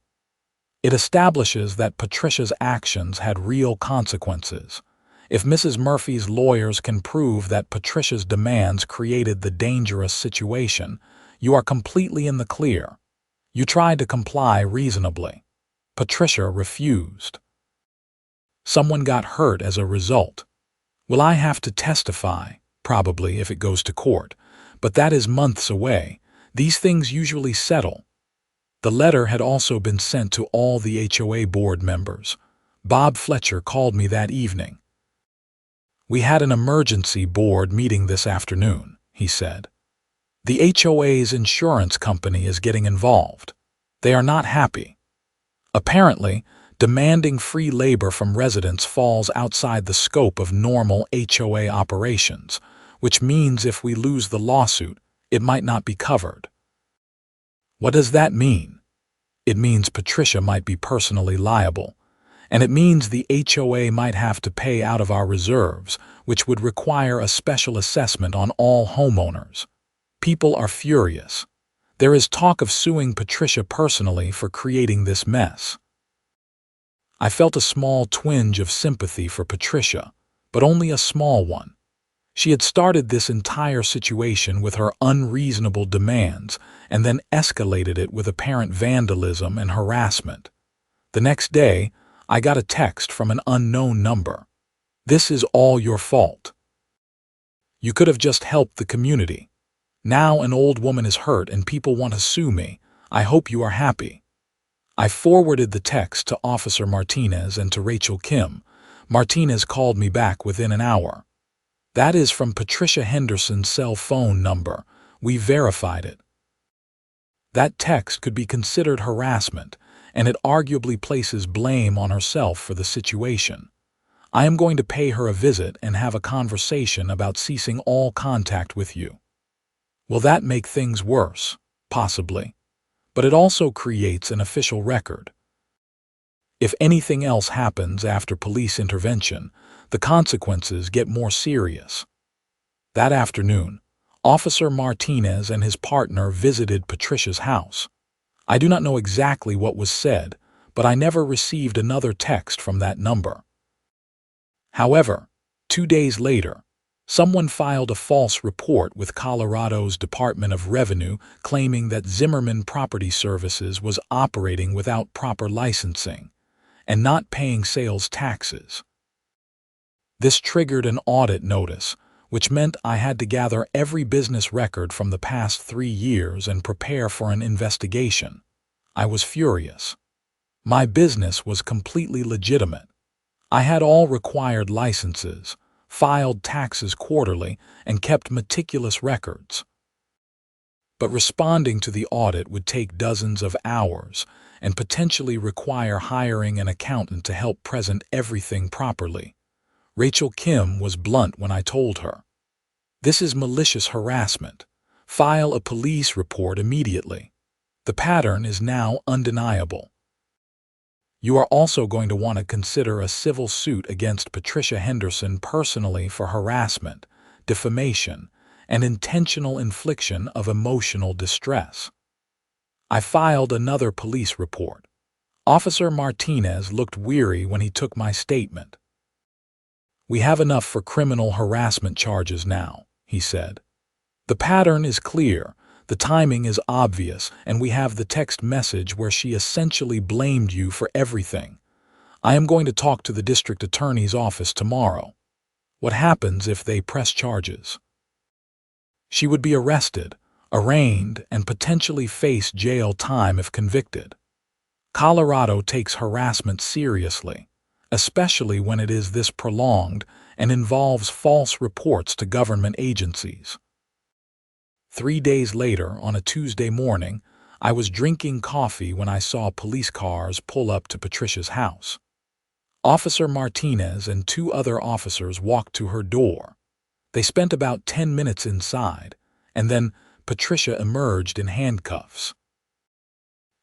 "It establishes that Patricia's actions had real consequences. If Mrs. Murphy's lawyers can prove that Patricia's demands created the dangerous situation, you are completely in the clear. You tried to comply reasonably. Patricia refused. Someone got hurt as a result. Will I have to testify? Probably, if it goes to court. But that is months away. These things usually settle." The letter had also been sent to all the HOA board members. Bob Fletcher called me that evening. "We had an emergency board meeting this afternoon," he said. "The HOA's insurance company is getting involved. They are not happy. Apparently, Demanding free labor from residents falls outside the scope of normal HOA operations, which means if we lose the lawsuit, it might not be covered. What does that mean? It means Patricia might be personally liable, and it means the HOA might have to pay out of our reserves, which would require a special assessment on all homeowners. People are furious. There is talk of suing Patricia personally for creating this mess. I felt a small twinge of sympathy for Patricia, but only a small one. She had started this entire situation with her unreasonable demands and then escalated it with apparent vandalism and harassment. The next day, I got a text from an unknown number. "This is all your fault. You could have just helped the community. Now an old woman is hurt and people want to sue me. I hope you are happy." I forwarded the text to Officer Martinez and to Rachel Kim. Martinez called me back within an hour. "That is from Patricia Henderson's cell phone number. We verified it." That text could be considered harassment, and it arguably places blame on herself for the situation. I am going to pay her a visit and have a conversation about ceasing all contact with you. Will that make things worse? Possibly. But it also creates an official record. If anything else happens after police intervention, the consequences get more serious. That afternoon, Officer Martinez and his partner visited Patricia's house. I do not know exactly what was said, but I never received another text from that number. However, 2 days later, someone filed a false report with Colorado's Department of Revenue claiming that Zimmerman Property Services was operating without proper licensing and not paying sales taxes. This triggered an audit notice, which meant I had to gather every business record from the past 3 years and prepare for an investigation. I was furious. My business was completely legitimate. I had all required licenses, filed taxes quarterly, and kept meticulous records. But responding to the audit would take dozens of hours and potentially require hiring an accountant to help present everything properly. Rachel Kim was blunt when I told her, "This is malicious harassment. File a police report immediately. The pattern is now undeniable. You are also going to want to consider a civil suit against Patricia Henderson personally for harassment, defamation, and intentional infliction of emotional distress." I filed another police report. Officer Martinez looked weary when he took my statement. "We have enough for criminal harassment charges now," he said. "The pattern is clear, the timing is obvious, and we have the text message where she essentially blamed you for everything. I am going to talk to the district attorney's office tomorrow. What happens if they press charges?" She would be arrested, arraigned, and potentially face jail time if convicted. Colorado takes harassment seriously, especially when it is this prolonged and involves false reports to government agencies. 3 days later, on a Tuesday morning, I was drinking coffee when I saw police cars pull up to Patricia's house. Officer Martinez and 2 other officers walked to her door. They spent about 10 minutes inside, and then Patricia emerged in handcuffs.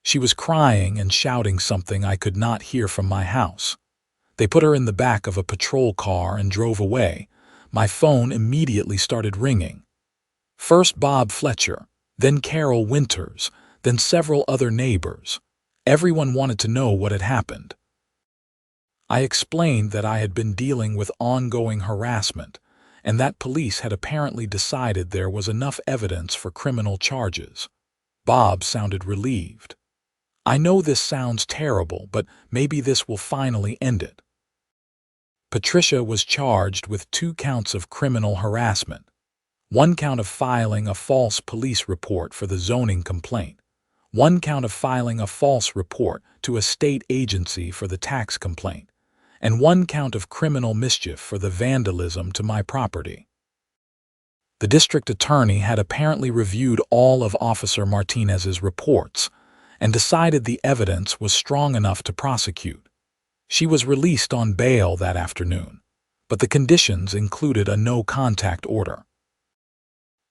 She was crying and shouting something I could not hear from my house. They put her in the back of a patrol car and drove away. My phone immediately started ringing. First Bob Fletcher, then Carol Winters, then several other neighbors. Everyone wanted to know what had happened. I explained that I had been dealing with ongoing harassment and that police had apparently decided there was enough evidence for criminal charges. Bob sounded relieved. "I know this sounds terrible, but maybe this will finally end it." Patricia was charged with 2 counts of criminal harassment. 1 count of filing a false police report for the zoning complaint. 1 count of filing a false report to a state agency for the tax complaint. And 1 count of criminal mischief for the vandalism to my property. The district attorney had apparently reviewed all of Officer Martinez's reports and decided the evidence was strong enough to prosecute. She was released on bail that afternoon, but the conditions included a no-contact order.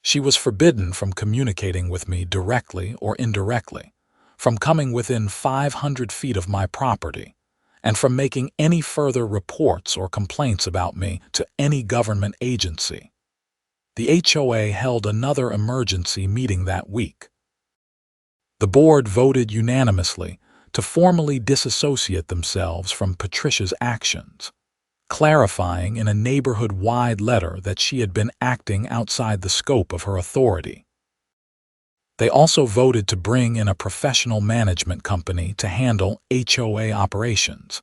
She was forbidden from communicating with me directly or indirectly, from coming within 500 feet of my property, and from making any further reports or complaints about me to any government agency. The HOA held another emergency meeting that week. The board voted unanimously to formally disassociate themselves from Patricia's actions, clarifying in a neighborhood-wide letter that she had been acting outside the scope of her authority. They also voted to bring in a professional management company to handle HOA operations,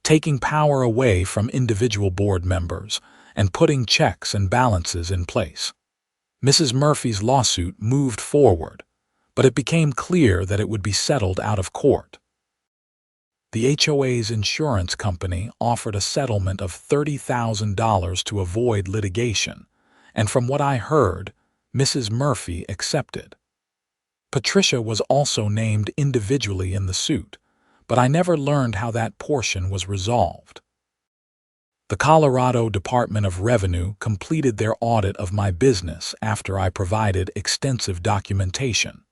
taking power away from individual board members and putting checks and balances in place. Mrs. Murphy's lawsuit moved forward, but it became clear that it would be settled out of court. The HOA's insurance company offered a settlement of $30,000 to avoid litigation, and from what I heard, Mrs. Murphy accepted. Patricia was also named individually in the suit, but I never learned how that portion was resolved. The Colorado Department of Revenue completed their audit of my business after I provided extensive documentation.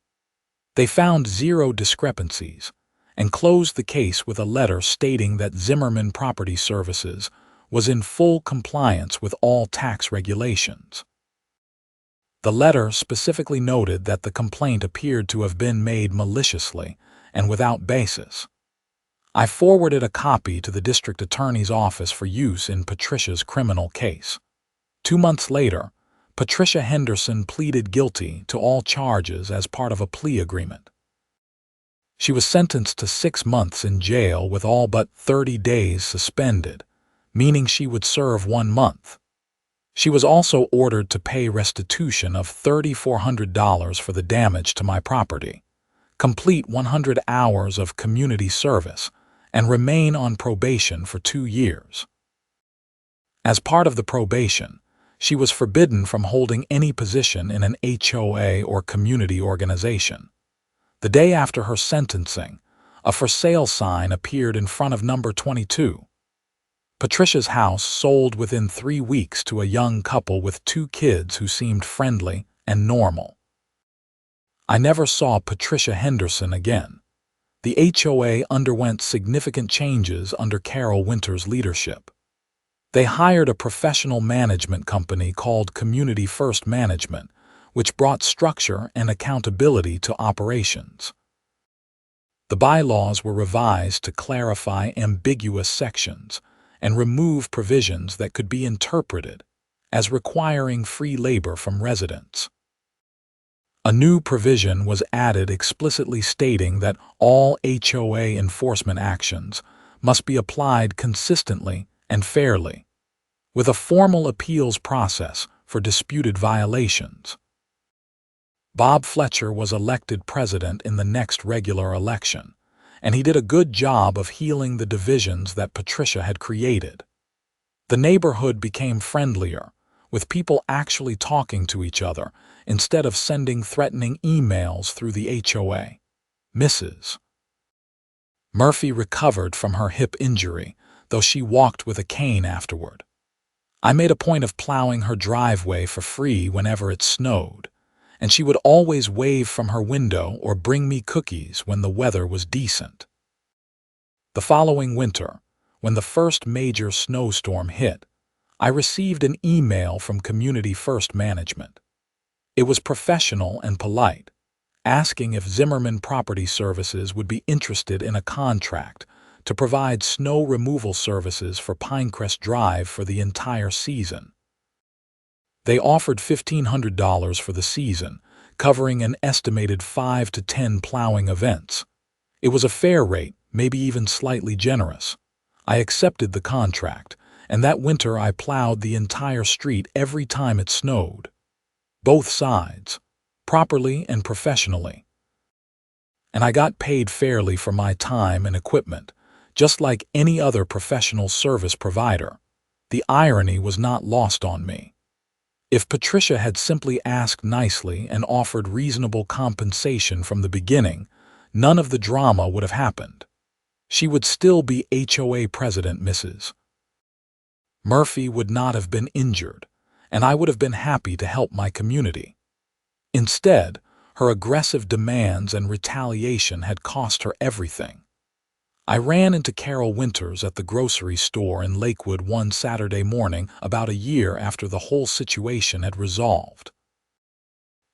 They found 0 discrepancies and closed the case with a letter stating that Zimmerman Property Services was in full compliance with all tax regulations. The letter specifically noted that the complaint appeared to have been made maliciously and without basis. I forwarded a copy to the district attorney's office for use in Patricia's criminal case. 2 months later, Patricia Henderson pleaded guilty to all charges as part of a plea agreement. She was sentenced to 6 months in jail with all but 30 days suspended, meaning she would serve 1 month. She was also ordered to pay restitution of $3,400 for the damage to my property, complete 100 hours of community service, and remain on probation for 2 years. As part of the probation, she was forbidden from holding any position in an HOA or community organization. The day after her sentencing, a for sale sign appeared in front of number 22. Patricia's house sold within 3 weeks to a young couple with 2 kids who seemed friendly and normal. I never saw Patricia Henderson again. The HOA underwent significant changes under Carol Winter's leadership. They hired a professional management company called Community First Management, which brought structure and accountability to operations. The bylaws were revised to clarify ambiguous sections and remove provisions that could be interpreted as requiring free labor from residents. A new provision was added explicitly stating that all HOA enforcement actions must be applied consistently and fairly, with a formal appeals process for disputed violations. Bob Fletcher was elected president in the next regular election, and he did a good job of healing the divisions that Patricia had created. The neighborhood became friendlier, with people actually talking to each other instead of sending threatening emails through the HOA. Mrs. Murphy recovered from her hip injury, though she walked with a cane afterward. I made a point of plowing her driveway for free whenever it snowed, and she would always wave from her window or bring me cookies when the weather was decent. The following winter, when the first major snowstorm hit, I received an email from Community First Management. It was professional and polite, asking if Zimmerman Property Services would be interested in a contract to provide snow removal services for Pinecrest Drive for the entire season. They offered $1,500 for the season, covering an estimated 5 to 10 plowing events. It was a fair rate, maybe even slightly generous. I accepted the contract, and that winter I plowed the entire street every time it snowed. Both sides, properly and professionally. And I got paid fairly for my time and equipment, just like any other professional service provider. The irony was not lost on me. If Patricia had simply asked nicely and offered reasonable compensation from the beginning, none of the drama would have happened. She would still be HOA president, Mrs. Murphy would not have been injured, and I would have been happy to help my community. Instead, her aggressive demands and retaliation had cost her everything. I ran into Carol Winters at the grocery store in Lakewood one Saturday morning about a year after the whole situation had resolved.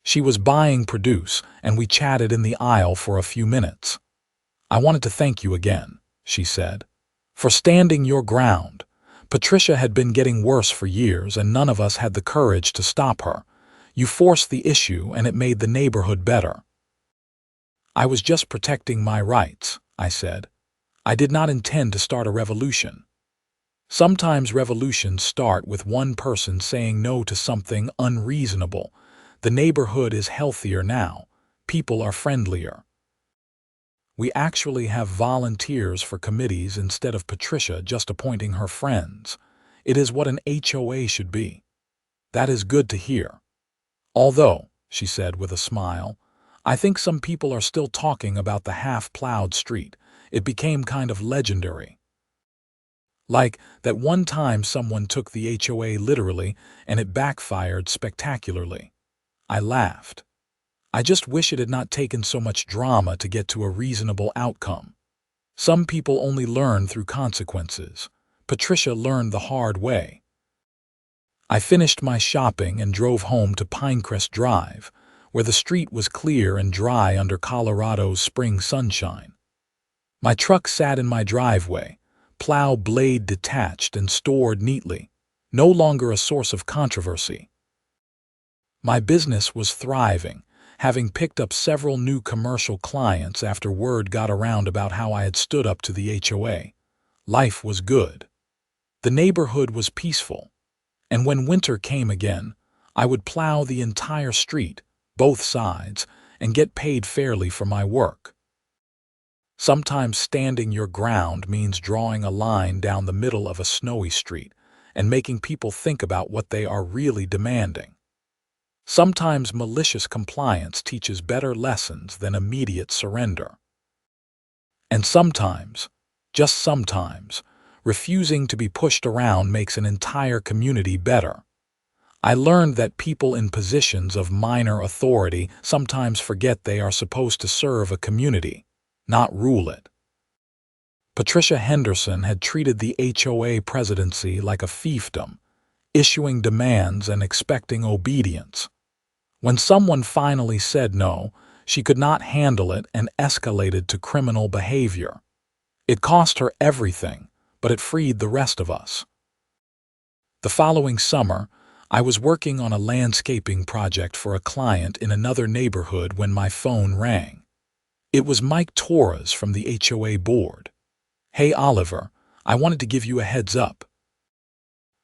She was buying produce, and we chatted in the aisle for a few minutes. "I wanted to thank you again," she said, "for standing your ground. Patricia had been getting worse for years, and none of us had the courage to stop her. You forced the issue, and it made the neighborhood better." "I was just protecting my rights," I said. "I did not intend to start a revolution." Sometimes revolutions start with one person saying no to something unreasonable. The neighborhood is healthier now. People are friendlier. We actually have volunteers for committees instead of Patricia just appointing her friends. It is what an HOA should be. That is good to hear. Although, she said with a smile, I think some people are still talking about the half-plowed street. It became kind of legendary. Like that one time someone took the HOA literally and it backfired spectacularly. I laughed. I just wish it had not taken so much drama to get to a reasonable outcome. Some people only learn through consequences. Patricia learned the hard way. I finished my shopping and drove home to Pinecrest Drive, where the street was clear and dry under Colorado's spring sunshine. My truck sat in my driveway, plow blade detached and stored neatly, no longer a source of controversy. My business was thriving, having picked up several new commercial clients after word got around about how I had stood up to the HOA. Life was good. The neighborhood was peaceful, and when winter came again, I would plow the entire street, both sides, and get paid fairly for my work. Sometimes standing your ground means drawing a line down the middle of a snowy street and making people think about what they are really demanding. Sometimes malicious compliance teaches better lessons than immediate surrender. And sometimes, just sometimes, refusing to be pushed around makes an entire community better. I learned that people in positions of minor authority sometimes forget they are supposed to serve a community, not rule it. Patricia Henderson had treated the HOA presidency like a fiefdom, issuing demands and expecting obedience. When someone finally said no, she could not handle it and escalated to criminal behavior. It cost her everything, but it freed the rest of us. The following summer, I was working on a landscaping project for a client in another neighborhood when my phone rang. It was Mike Torres from the HOA board. "Hey Oliver, I wanted to give you a heads up.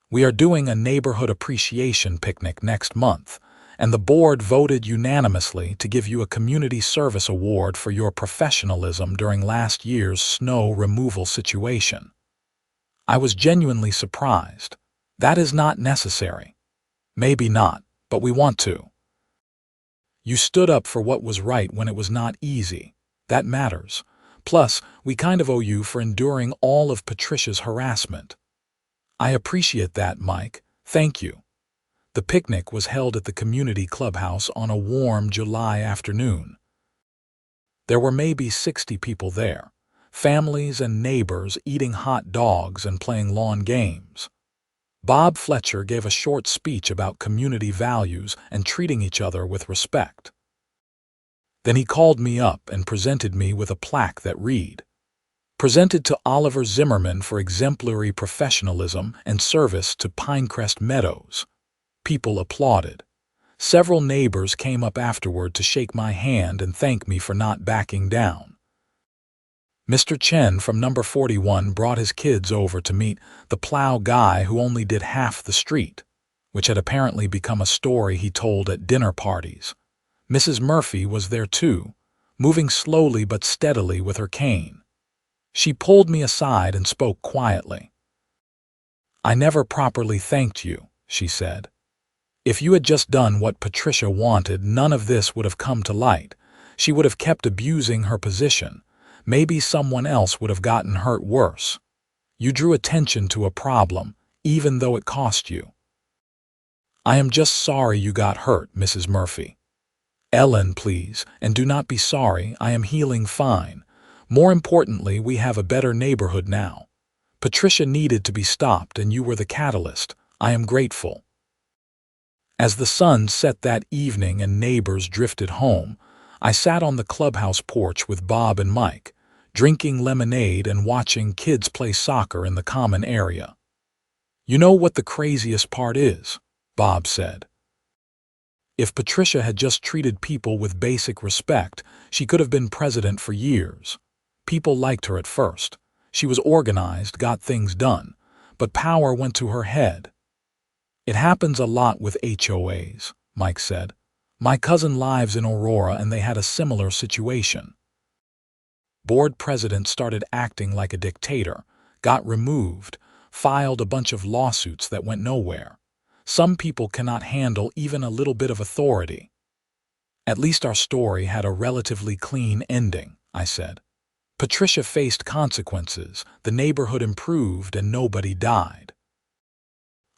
We are doing a neighborhood appreciation picnic next month, and the board voted unanimously to give you a community service award for your professionalism during last year's snow removal situation." I was genuinely surprised. That is not necessary. Maybe not, but we want to. You stood up for what was right when it was not easy. That matters. Plus, we kind of owe you for enduring all of Patricia's harassment. I appreciate that, Mike. Thank you. The picnic was held at the community clubhouse on a warm July afternoon. There were maybe 60 people there, families and neighbors eating hot dogs and playing lawn games. Bob Fletcher gave a short speech about community values and treating each other with respect. Then he called me up and presented me with a plaque that read, "Presented to Oliver Zimmerman for exemplary professionalism and service to Pinecrest Meadows." People applauded. Several neighbors came up afterward to shake my hand and thank me for not backing down. Mr. Chen from number 41 brought his kids over to meet the plow guy who only did half the street, which had apparently become a story he told at dinner parties. Mrs. Murphy was there too, moving slowly but steadily with her cane. She pulled me aside and spoke quietly. "I never properly thanked you," she said. "If you had just done what Patricia wanted, none of this would have come to light. She would have kept abusing her position. maybe someone else would have gotten hurt worse. You drew attention to a problem, even though it cost you. I am just sorry you got hurt, Mrs. Murphy. Ellen, please, and do not be sorry, I am healing fine. More importantly, we have a better neighborhood now. Patricia needed to be stopped and you were the catalyst. I am grateful. As the sun set that evening and neighbors drifted home, I sat on the clubhouse porch with Bob and Mike, drinking lemonade and watching kids play soccer in the common area. You know what the craziest part is? Bob said. If Patricia had just treated people with basic respect, she could have been president for years. People liked her at first. She was organized, got things done, but power went to her head. It happens a lot with HOAs, Mike said. My cousin lives in Aurora and they had a similar situation. Board president started acting like a dictator, got removed, filed a bunch of lawsuits that went nowhere. Some people cannot handle even a little bit of authority. At least our story had a relatively clean ending, I said. Patricia faced consequences, the neighborhood improved, and nobody died.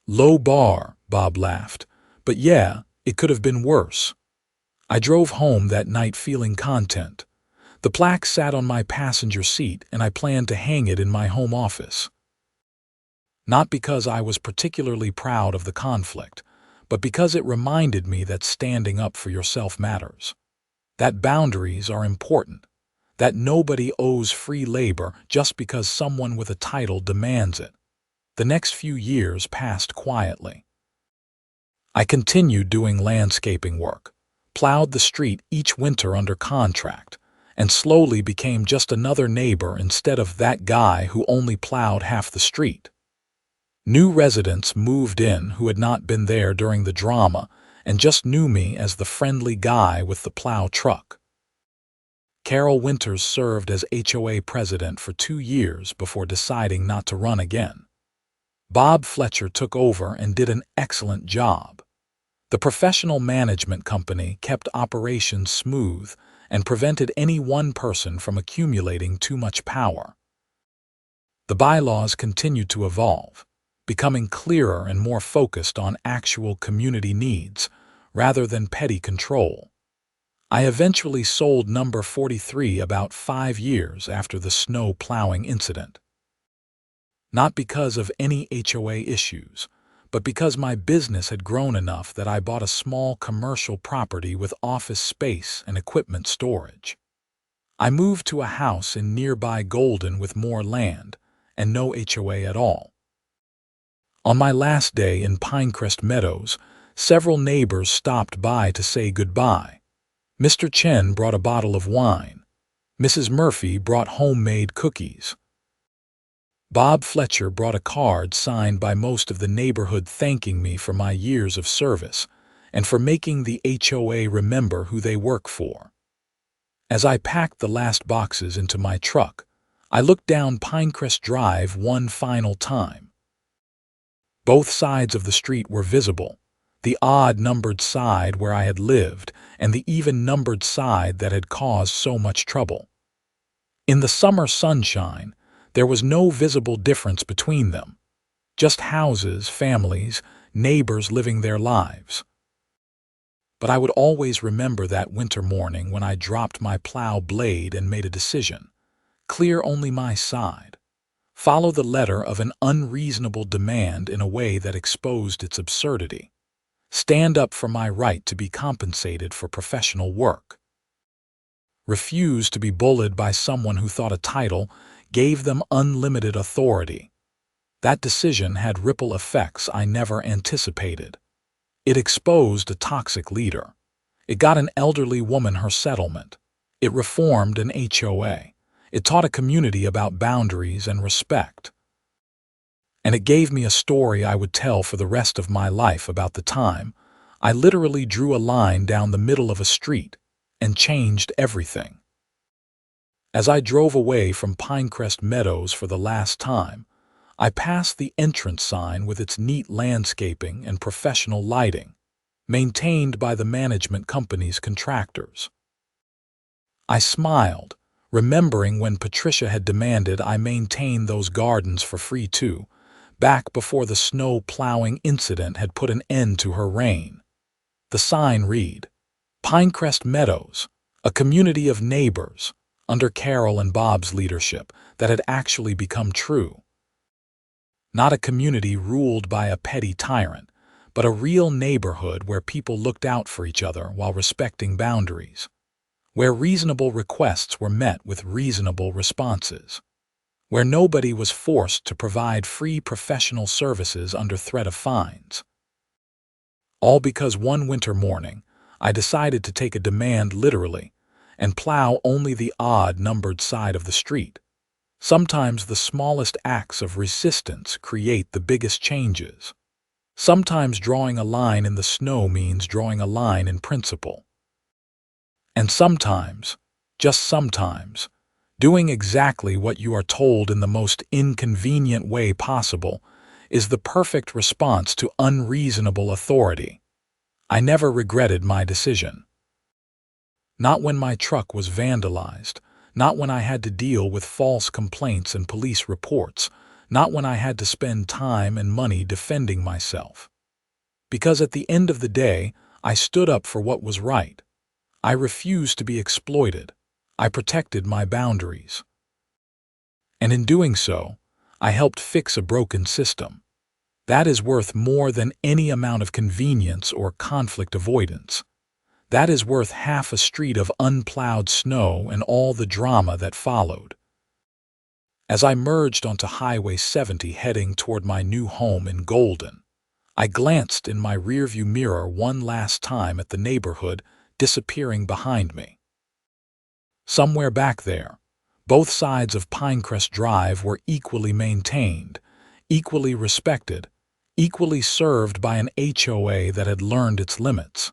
Low bar, Bob laughed. But yeah, it could have been worse. I drove home that night feeling content. The plaque sat on my passenger seat and I planned to hang it in my home office. Not because I was particularly proud of the conflict, but because it reminded me that standing up for yourself matters. That boundaries are important. That nobody owes free labor just because someone with a title demands it. The next few years passed quietly. I continued doing landscaping work, plowed the street each winter under contract, and slowly became just another neighbor instead of that guy who only plowed half the street. New residents moved in who had not been there during the drama and just knew me as the friendly guy with the plow truck. Carol Winters served as HOA president for 2 years before deciding not to run again. Bob Fletcher took over and did an excellent job. The professional management company kept operations smooth and prevented any one person from accumulating too much power. The bylaws continued to evolve, becoming clearer and more focused on actual community needs rather than petty control. I eventually sold number 43 about 5 years after the snow plowing incident. Not because of any HOA issues, but because my business had grown enough that I bought a small commercial property with office space and equipment storage. I moved to a house in nearby Golden with more land and no HOA at all. On my last day in Pinecrest Meadows, several neighbors stopped by to say goodbye. Mr. Chen brought a bottle of wine. Mrs. Murphy brought homemade cookies. Bob Fletcher brought a card signed by most of the neighborhood thanking me for my years of service and for making the HOA remember who they work for. As I packed the last boxes into my truck, I looked down Pinecrest Drive one final time. Both sides of the street were visible, the odd-numbered side where I had lived and the even-numbered side that had caused so much trouble. In the summer sunshine, there was no visible difference between them. Just houses, families, neighbors living their lives. But I would always remember that winter morning when I dropped my plow blade and made a decision. Clear only my side. Follow the letter of an unreasonable demand in a way that exposed its absurdity. Stand up for my right to be compensated for professional work. Refuse to be bullied by someone who thought a title gave them unlimited authority. That decision had ripple effects I never anticipated. It exposed a toxic leader. It got an elderly woman her settlement. It reformed an HOA. It taught a community about boundaries and respect. And it gave me a story I would tell for the rest of my life about the time I literally drew a line down the middle of a street and changed everything. As I drove away from Pinecrest Meadows for the last time, I passed the entrance sign with its neat landscaping and professional lighting, maintained by the management company's contractors. I smiled, remembering when Patricia had demanded I maintain those gardens for free too, back before the snow plowing incident had put an end to her reign. The sign read, Pinecrest Meadows, a community of neighbors, under Carol and Bob's leadership, that had actually become true. Not a community ruled by a petty tyrant, but a real neighborhood where people looked out for each other while respecting boundaries, where reasonable requests were met with reasonable responses, where nobody was forced to provide free professional services under threat of fines. All because one winter morning, I decided to take a demand literally and plow only the odd-numbered side of the street. Sometimes the smallest acts of resistance create the biggest changes. Sometimes drawing a line in the snow means drawing a line in principle. And sometimes, just sometimes, doing exactly what you are told in the most inconvenient way possible is the perfect response to unreasonable authority. I never regretted my decision. Not when my truck was vandalized, not when I had to deal with false complaints and police reports, not when I had to spend time and money defending myself. Because at the end of the day, I stood up for what was right. I refused to be exploited. I protected my boundaries. And in doing so, I helped fix a broken system. That is worth more than any amount of convenience or conflict avoidance. That is worth half a street of unplowed snow and all the drama that followed. As I merged onto Highway 70 heading toward my new home in Golden, I glanced in my rearview mirror one last time at the neighborhood disappearing behind me. Somewhere back there, both sides of Pinecrest Drive were equally maintained, equally respected, equally served by an HOA that had learned its limits.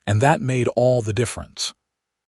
And that made all the difference.